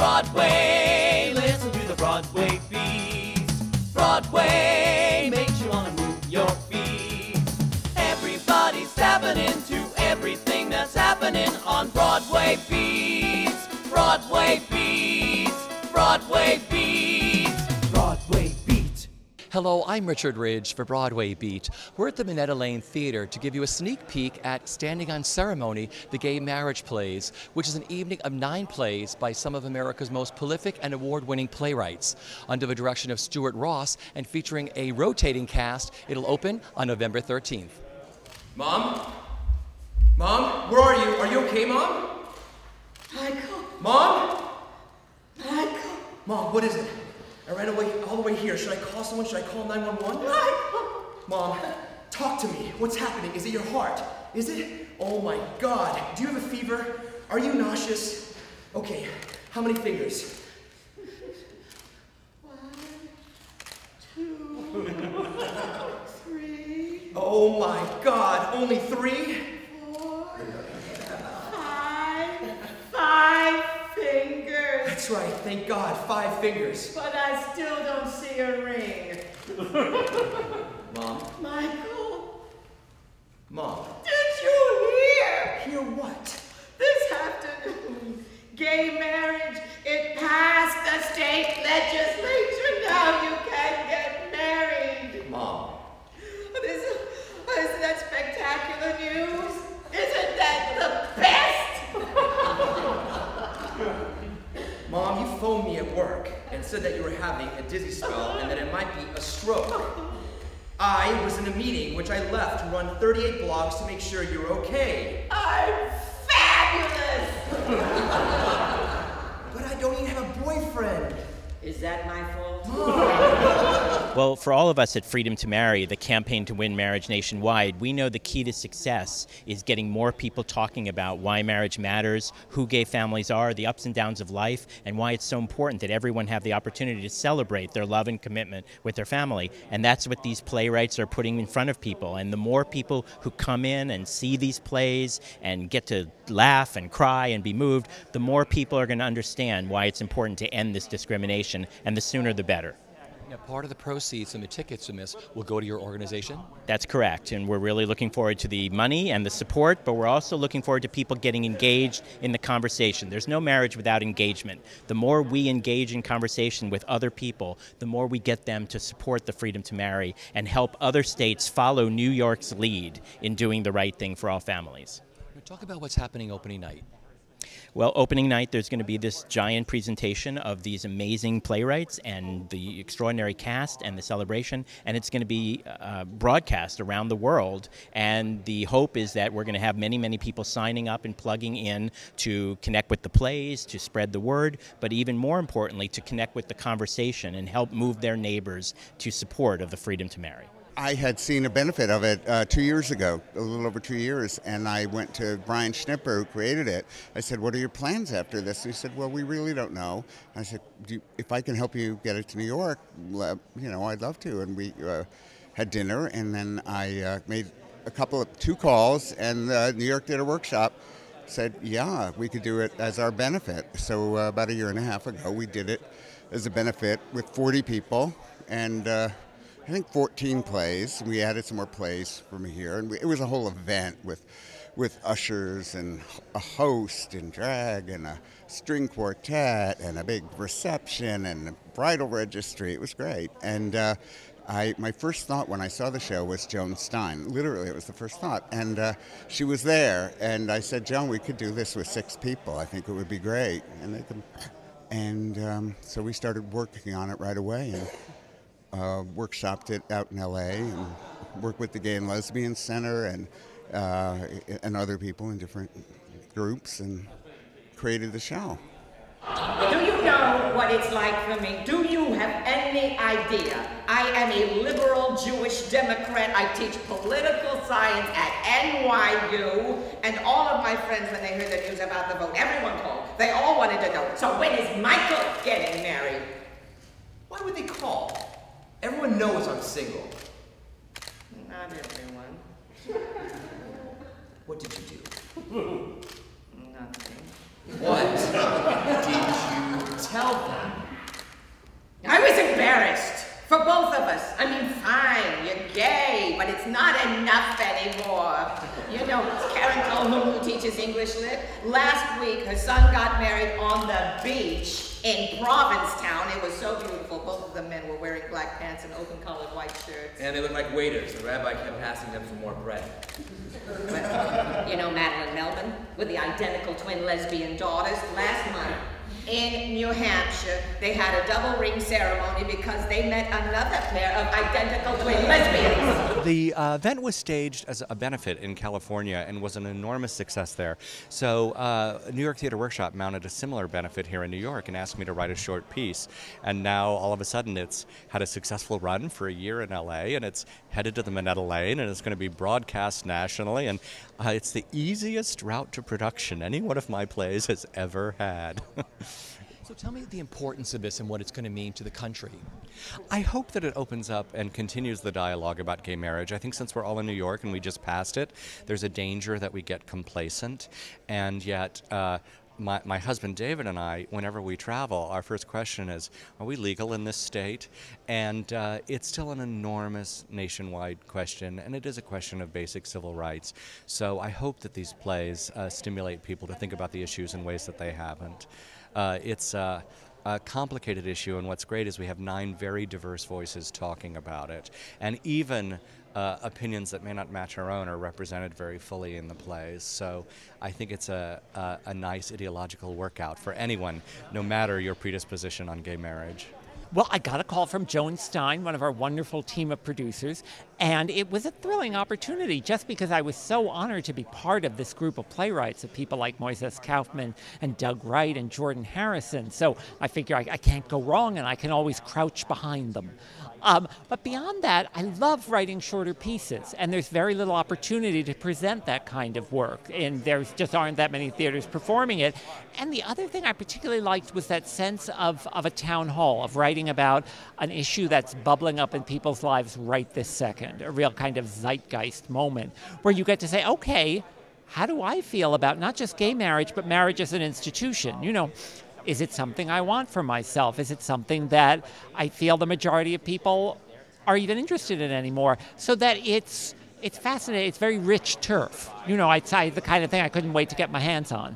Broadway, listen to the Broadway beat. Broadway makes you wanna move your feet. Everybody's tapping into everything that's happening on Broadway beats. Broadway beats. Broadway beats. Broadway beat. Hello, I'm Richard Ridge for Broadway Beat. We're at the Minetta Lane Theater to give you a sneak peek at Standing on Ceremony, the Gay Marriage Plays, which is an evening of 9 plays by some of America's most prolific and award-winning playwrights. Under the direction of Stuart Ross and featuring a rotating cast, it'll open on November 13th. Mom? Mom? Where are you? Are you okay, Mom? Michael? Mom? Michael? Mom, what is it? I ran away all the way here. Should I call someone? Should I call 911? Michael? Mom, talk to me. What's happening? Is it your heart? Is it? Oh my God. Do you have a fever? Are you nauseous? Okay, how many fingers? 1, 2, 3. Oh my God, only 3? 4, 5 fingers. That's right, thank God, 5 fingers. But I still don't see a ring. Mom? Michael? Mom? Did you hear? Hear what? This afternoon, gay marriage, it passed the state legislature. Now you can get married. Mom? Isn't that spectacular news? Isn't that the best? Mom, you phoned me at work and said that you were having a dizzy spell and that it might be a stroke. I was in a meeting which I left to run 38 blocks to make sure you were okay. I'm fabulous! But I don't even have a boyfriend. Is that my fault? Well, for all of us at Freedom to Marry, the campaign to win marriage nationwide, we know the key to success is getting more people talking about why marriage matters, who gay families are, the ups and downs of life, and why it's so important that everyone have the opportunity to celebrate their love and commitment with their family. And that's what these playwrights are putting in front of people. And the more people who come in and see these plays and get to laugh and cry and be moved, the more people are going to understand why it's important to end this discrimination, and the sooner the better. Now, part of the proceeds and the tickets from this will go to your organization? That's correct, and we're really looking forward to the money and the support, but we're also looking forward to people getting engaged in the conversation. There's no marriage without engagement. The more we engage in conversation with other people, the more we get them to support the Freedom to Marry and help other states follow New York's lead in doing the right thing for all families. Talk about what's happening opening night. Well, opening night, there's going to be this giant presentation of these amazing playwrights and the extraordinary cast and the celebration, and it's going to be broadcast around the world. And the hope is that we're going to have many, many people signing up and plugging in to connect with the plays, to spread the word, but even more importantly, to connect with the conversation and help move their neighbors to support of the Freedom to Marry. I had seen a benefit of it 2 years ago, a little over 2 years, and I went to Brian Schnipper, who created it. I said, "What are your plans after this?" And he said, "Well, we really don't know." I said, "If I can help you get it to New York, you know, I'd love to." And we had dinner, and then I made 2 calls, and New York did a workshop. Said, "Yeah, we could do it as our benefit." So about a year and a half ago, we did it as a benefit with 40 people, and I think 14 plays. We added some more plays from here, and it was a whole event with ushers and a host and drag and a string quartet and a big reception and a bridal registry. It was great. And my first thought when I saw the show was Joan Stein. Literally, it was the first thought. And she was there, and I said, "Joan, we could do this with 6 people. I think it would be great." And so we started working on it right away. And workshopped it out in LA and worked with the Gay and Lesbian Center and other people in different groups and created the show. Do you know what it's like for me? Do you have any idea? I am a liberal Jewish Democrat. I teach political science at NYU, and all of my friends, when they heard the news about the vote, everyone called. They all wanted to know, so when is Michael getting married? Why would they call? Everyone knows I'm single. Not everyone. What did you do? Nothing. What did you both of us. I mean, fine, you're gay, but it's not enough anymore. You know, Karen Calhoun, who teaches English Lit, last week her son got married on the beach in Provincetown. It was so beautiful. Both of the men were wearing black pants and open-collared white shirts. And they looked like waiters. The rabbi kept asking them for more bread. Well, you know Madeline Melvin, with the identical twin lesbian daughters, last month in New Hampshire, they had a double ring ceremony because they met another pair of identical twin lesbians. The event was staged as a benefit in California and was an enormous success there. So New York Theater Workshop mounted a similar benefit here in New York and asked me to write a short piece. And now all of a sudden it's had a successful run for a year in LA, and it's headed to the Minetta Lane, and it's going to be broadcast nationally. And it's the easiest route to production any one of my plays has ever had. So tell me the importance of this and what it's going to mean to the country. I hope that it opens up and continues the dialogue about gay marriage. I think since we're all in New York and we just passed it, there's a danger that we get complacent. And yet, my husband David and I, whenever we travel, our first question is, are we legal in this state? And it's still an enormous nationwide question, and it is a question of basic civil rights. So I hope that these plays stimulate people to think about the issues in ways that they haven't. It's a complicated issue, and what's great is we have 9 very diverse voices talking about it. And even opinions that may not match our own are represented very fully in the plays. So I think it's a nice ideological workout for anyone, no matter your predisposition on gay marriage. Well, I got a call from Joan Stein, one of our wonderful team of producers, and it was a thrilling opportunity just because I was so honored to be part of this group of playwrights, of people like Moises Kaufman and Doug Wright and Jordan Harrison. So I figure I can't go wrong, and I can always crouch behind them. But beyond that, I love writing shorter pieces, and there's very little opportunity to present that kind of work, and there just aren't that many theaters performing it. And the other thing I particularly liked was that sense of a town hall, of writing about an issue that's bubbling up in people's lives right this second, a real kind of zeitgeist moment, where you get to say, okay, how do I feel about not just gay marriage, but marriage as an institution? You know, is it something I want for myself? Is it something that I feel the majority of people are even interested in anymore? So that it's fascinating. It's very rich turf. You know, it's the kind of thing I couldn't wait to get my hands on.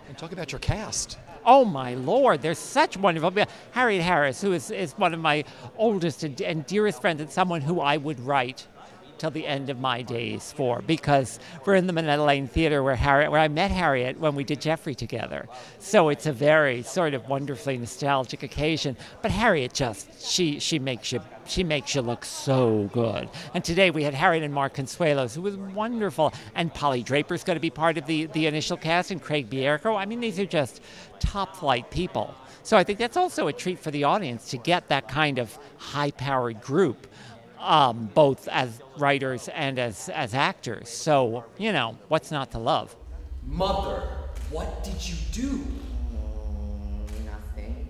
And talk about your cast. Oh my Lord, there's such wonderful. Harriet Harris, who is one of my oldest and dearest friends, and someone who I would write till the end of my days for, because we're in the Minetta Lane Theater where I met Harriet when we did Jeffrey together. So it's a very sort of wonderfully nostalgic occasion. But Harriet she makes you look so good. And today we had Harriet and Mark Consuelos, who was wonderful. And Polly Draper's going to be part of the initial cast, and Craig Bierko. I mean, these are just top flight people. So I think that's also a treat for the audience to get that kind of high-powered group. Both as writers and as actors. So, you know, what's not to love? Mother, what did you do? Nothing.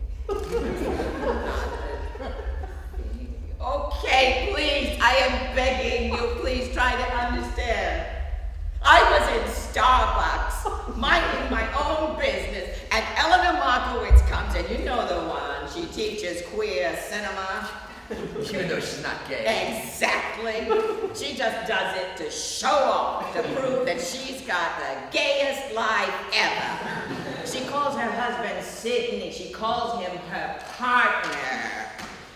Okay, please, I am begging you, please try to understand. I was in Starbucks, minding my own business, and Eleanor Markowitz comes in. You know the one. She teaches queer cinema. Even though she's not gay. Exactly. She just does it to show off, to prove that she's got the gayest life ever. She calls her husband Sidney. She calls him her partner.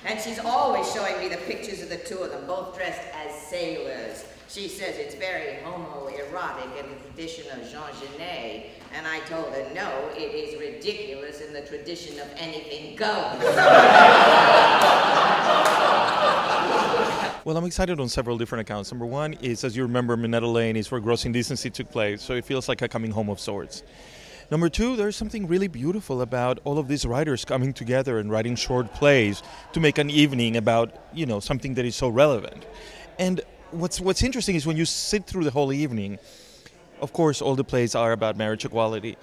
And she's always showing me the pictures of the two of them, both dressed as sailors. She says it's very homoerotic in the tradition of Jean Genet. And I told her, no, it is ridiculous in the tradition of anything goes. Well, I'm excited on several different accounts. Number one is, as you remember, Minetta Lane is where Gross Indecency took place, so it feels like a coming home of sorts. Number two, there's something really beautiful about all of these writers coming together and writing short plays to make an evening about, you know, something that is so relevant. And what's interesting is when you sit through the whole evening, of course, all the plays are about marriage equality,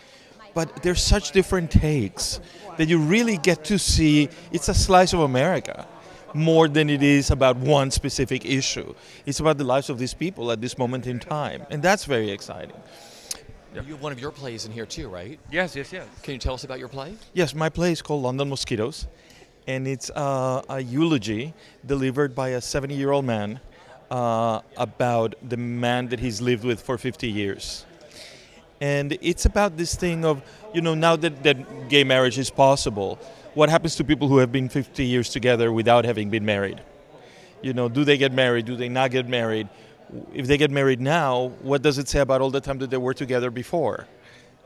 but there's such different takes that you really get to see it's a slice of America more than it is about one specific issue. It's about the lives of these people at this moment in time, and that's very exciting. You have one of your plays in here too, right? Yes, yes, yes. Can you tell us about your play? Yes, my play is called London Mosquitoes, and it's a eulogy delivered by a 70-year-old man about the man that he's lived with for 50 years. And it's about this thing of, now that gay marriage is possible, what happens to people who have been 50 years together without having been married? Do they get married? Do they not get married? If they get married now, what does it say about all the time that they were together before?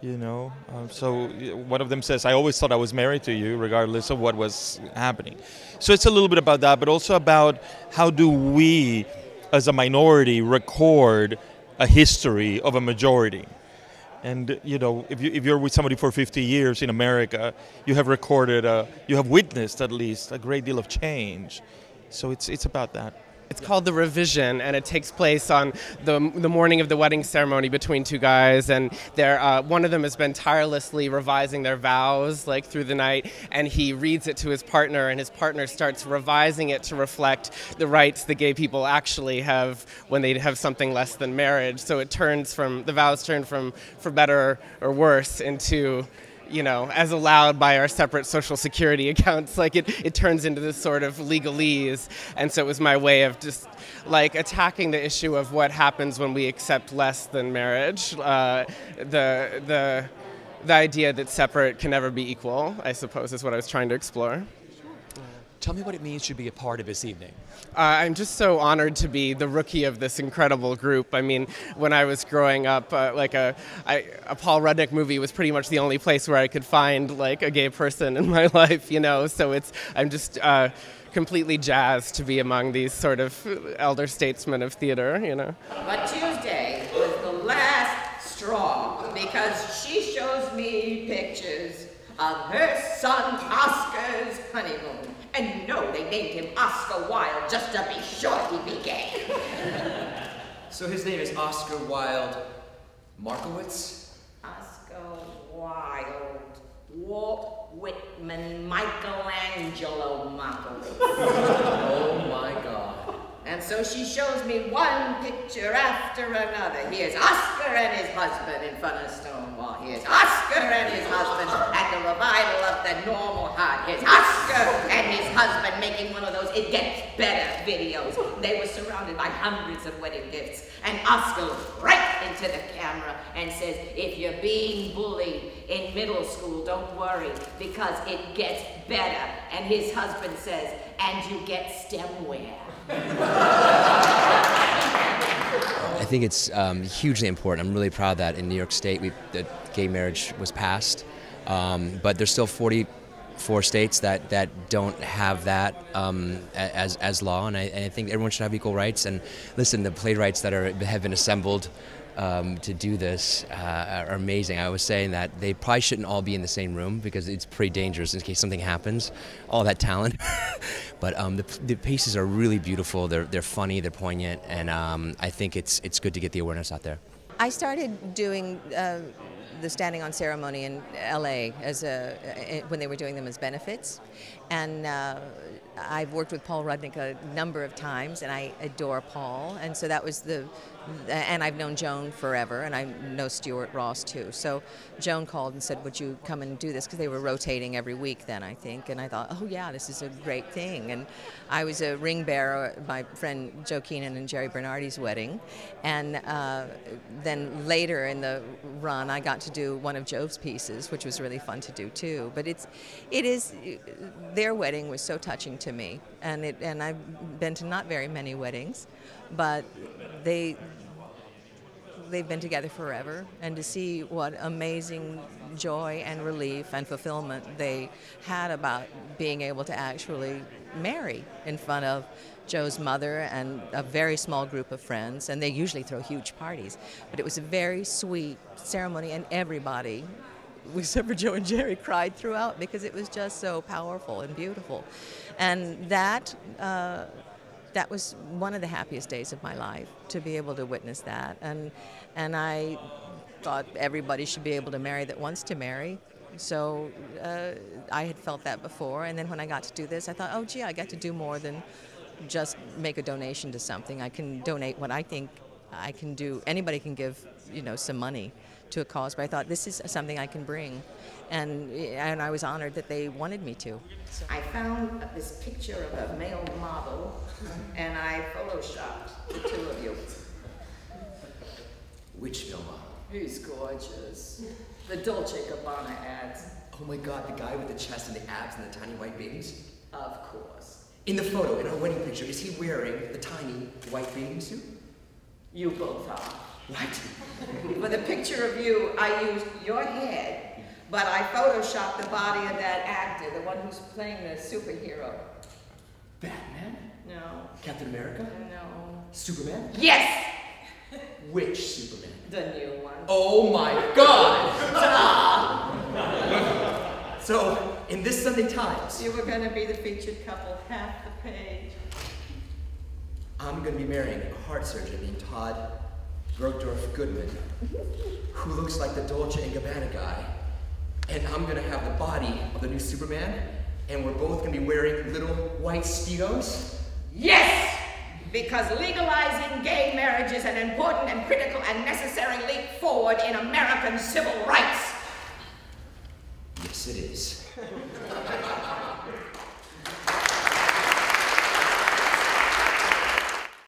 So one of them says, I always thought I was married to you, regardless of what was happening. So it's a little bit about that, but also about how do we, as a minority, record a history of a majority. And, if you're with somebody for 50 years in America, you have recorded, you have witnessed at least a great deal of change. So it's about that. It's called The Revision, and it takes place on the morning of the wedding ceremony between two guys, and one of them has been tirelessly revising their vows through the night, and he reads it to his partner, and his partner starts revising it to reflect the rights the gay people actually have when they have something less than marriage. So the vows turn from for better or worse into, as allowed by our separate social security accounts, it turns into this sort of legalese. And so it was my way of just attacking the issue of what happens when we accept less than marriage. The idea that separate can never be equal, I suppose, is what I was trying to explore. Tell me what it means to be a part of this evening. I'm just so honored to be the rookie of this incredible group. I mean, when I was growing up, a Paul Rudnick movie was pretty much the only place where I could find a gay person in my life, So I'm just completely jazzed to be among these sort of elder statesmen of theater, But Tuesday was the last straw because she shows me pictures of her son Oscar's honeymoon. And no, they named him Oscar Wilde just to be sure he'd be gay. So his name is Oscar Wilde Markowitz? Oscar Wilde, Walt Whitman, Michelangelo Markowitz. Oh my God. And so she shows me one picture after another. Here's Oscar and his husband in front of Stonewall. Here's Oscar and his husband at the revival of the Normal Heart. Here's Oscar and his husband making one of those It Gets Better videos. They were surrounded by hundreds of wedding gifts. And Oscar looks right into the camera and says, if you're being bullied in middle school, don't worry, because it gets better. And his husband says, and you get stemware. I think it's hugely important. I'm really proud that in New York State that gay marriage was passed, but there's still 44 states that don't have that as law, and I think everyone should have equal rights. And listen, the playwrights that have been assembled to do this are amazing. I was saying that they probably shouldn't all be in the same room because it's pretty dangerous in case something happens. All that talent, but the pieces are really beautiful. They're funny, they're poignant, and I think it's good to get the awareness out there. I started doing the standing on ceremony in LA when they were doing them as benefits, and I've worked with Paul Rudnick a number of times, and I adore Paul, and so that was and I've known Joan forever, and I know Stuart Ross too. So Joan called and said, would you come and do this? Because they were rotating every week then, I think, and I thought, oh yeah, this is a great thing. And I was a ring bearer at my friend Joe Keenan and Jerry Bernardi's wedding, and then later in the run I got to do one of Joe's pieces, which was really fun to do too. But their wedding was so touching to me, and I've been to not very many weddings, but they've been together forever, and to see what amazing joy and relief and fulfillment they had about being able to actually marry in front of Joe's mother and a very small group of friends, and they usually throw huge parties, but it was a very sweet ceremony, and everybody, except for Joe and Jerry, cried throughout because it was just so powerful and beautiful. And that was one of the happiest days of my life, to be able to witness that. And I thought everybody should be able to marry that wants to marry. So I had felt that before, and then when I got to do this, I thought, oh gee, I got to do more than just make a donation to something. I can donate what I think I can do. Anybody can give, some money to a cause, but I thought this is something I can bring, and I was honored that they wanted me to. So. I found this picture of a male model, and I photoshopped the two of you. Which Vilma? He's gorgeous. The Dolce & Gabbana ads. Oh my God, the guy with the chest and the abs and the tiny white babies? Of course. In the photo, in our wedding picture, is he wearing the tiny white bathing suit? You both are. What? For the picture of you, I used your head, but I photoshopped the body of that actor, the one who's playing the superhero. Batman? No. Captain America? No. Superman? Yes! Which Superman? The new one. Oh my God! So, in this Sunday Times, You were going to be the featured couple, half the page. I'm going to be marrying a heart surgeon named Todd Grodorf Goodman, who looks like the Dolce & Gabbana guy. And I'm going to have the body of the new Superman, and we're both going to be wearing little white Speedos. Yes! Because legalizing gay marriage is an important and critical and necessary leap forward in American civil rights. Yes, it is.